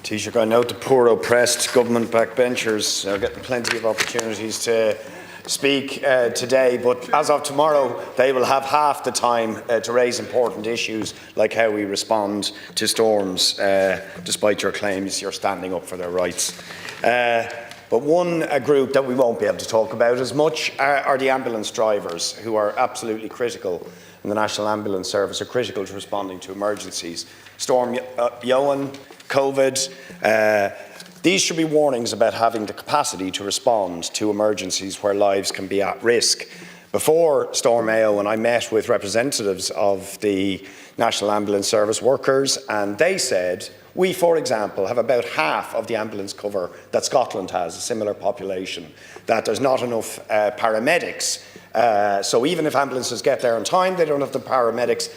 Taoiseach, I note the poor oppressed government backbenchers are getting plenty of opportunities to speak today, but as of tomorrow they will have half the time to raise important issues like how we respond to storms, despite your claims you're standing up for their rights. But one group that we won't be able to talk about as much are the ambulance drivers, who are absolutely critical, and the National Ambulance Service are critical to responding to emergencies. Storm Johan, COVID, these should be warnings about having the capacity to respond to emergencies where lives can be at risk. Before Storm Johan, I met with representatives of the National Ambulance Service workers, and they said, we, for example, have about half of the ambulance cover that Scotland has, a similar population, that there's not enough paramedics. So even if ambulances get there on time, they don't have the paramedics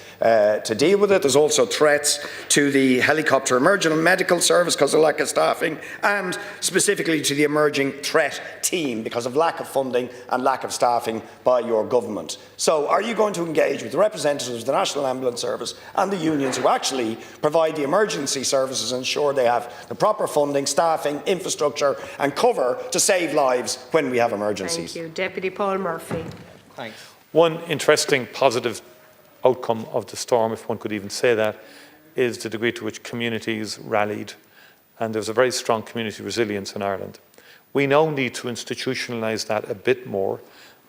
to deal with it. There's also threats to the helicopter emergency medical service because of lack of staffing, and specifically to the emerging threat team because of lack of funding and lack of staffing by your government. So are you going to engage with the representatives of the National Ambulance Service and the unions who actually provide the emergency services and ensure they have the proper funding, staffing, infrastructure and cover to save lives when we have emergencies? Thank you. Deputy Paul Murphy. Thanks. One interesting positive outcome of the storm, if one could even say that, is the degree to which communities rallied, and there was a very strong community resilience in Ireland. We now need to institutionalise that a bit more,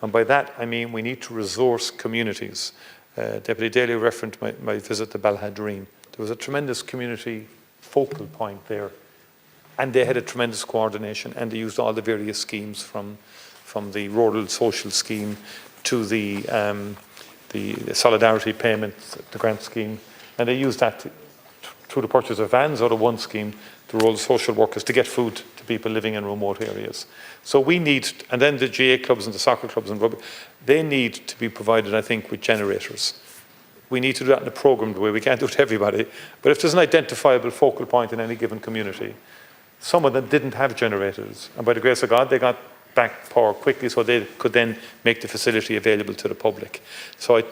and by that I mean we need to resource communities. Deputy Daly referenced my visit to Balhadreen. There was a tremendous community focal point there, and they had a tremendous coordination, and they used all the various schemes from the rural social scheme to the solidarity payments, the grant scheme, and they used that through the purchase of vans out of one scheme, the rural social workers, to get food to people living in remote areas. So we need, and then the GA clubs and the soccer clubs and rugby, they need to be provided, I think, with generators. We need to do that in a programmed way. We can't do it to everybody, but if there's an identifiable focal point in any given community, some of them didn't have generators, and by the grace of God, they got back power quickly so they could then make the facility available to the public. So I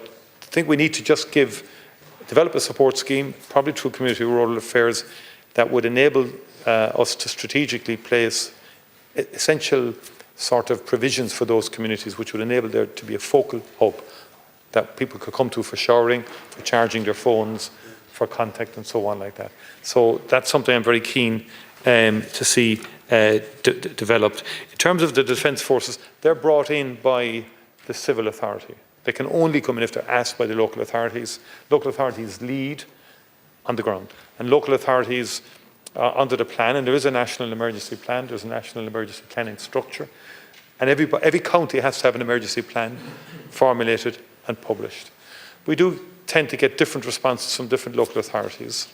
think we need to just develop a support scheme, probably through community rural affairs, that would enable us to strategically place essential sort of provisions for those communities, which would enable there to be a focal hub that people could come to for showering, for charging their phones, for contact and so on like that. So that's something I'm very keen to see developed. In terms of the Defence Forces, they're brought in by the civil authority. They can only come in if they're asked by the local authorities. Local authorities lead on the ground, and local authorities under the plan, and there is a national emergency plan, there's a national emergency planning structure, and every county has to have an emergency plan formulated and published. We do tend to get different responses from different local authorities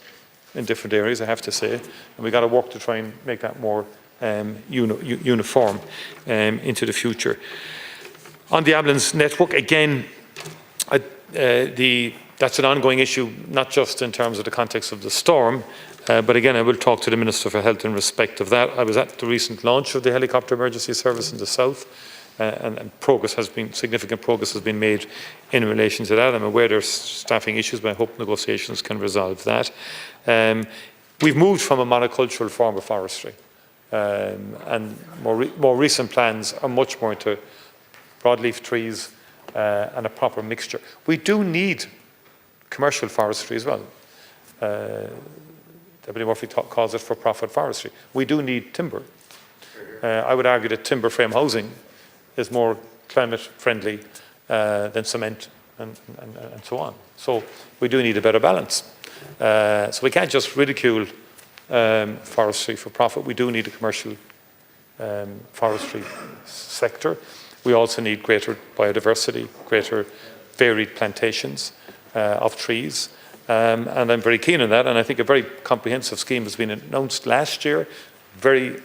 in different areas, I have to say, and we've got to work to try and make that more uniform into the future. On the ambulance network, again, that's an ongoing issue, not just in terms of the context of the storm, but again, I will talk to the Minister for Health in respect of that. I was at the recent launch of the helicopter emergency service in the south, and significant progress has been made in relation to that. I'm aware there's staffing issues, but I hope negotiations can resolve that. We've moved from a monocultural form of forestry, and more recent plans are much more into broadleaf trees and a proper mixture. We do need commercial forestry as well. Deputy Murphy calls it for-profit forestry. We do need timber. I would argue that timber frame housing is more climate friendly than cement and so on. So we do need a better balance. So we can't just ridicule forestry for profit. We do need a commercial forestry sector. We also need greater biodiversity, greater varied plantations of trees. And I'm very keen on that, and I think a very comprehensive scheme has been announced last year, very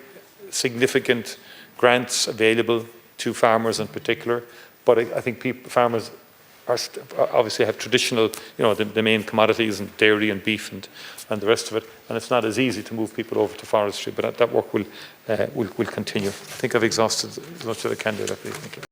significant grants available to farmers in particular, but I think farmers obviously have traditional, the main commodities and dairy and beef and the rest of it, and it's not as easy to move people over to forestry, but that work will continue. I think I've exhausted as much as I can do that. Thank you.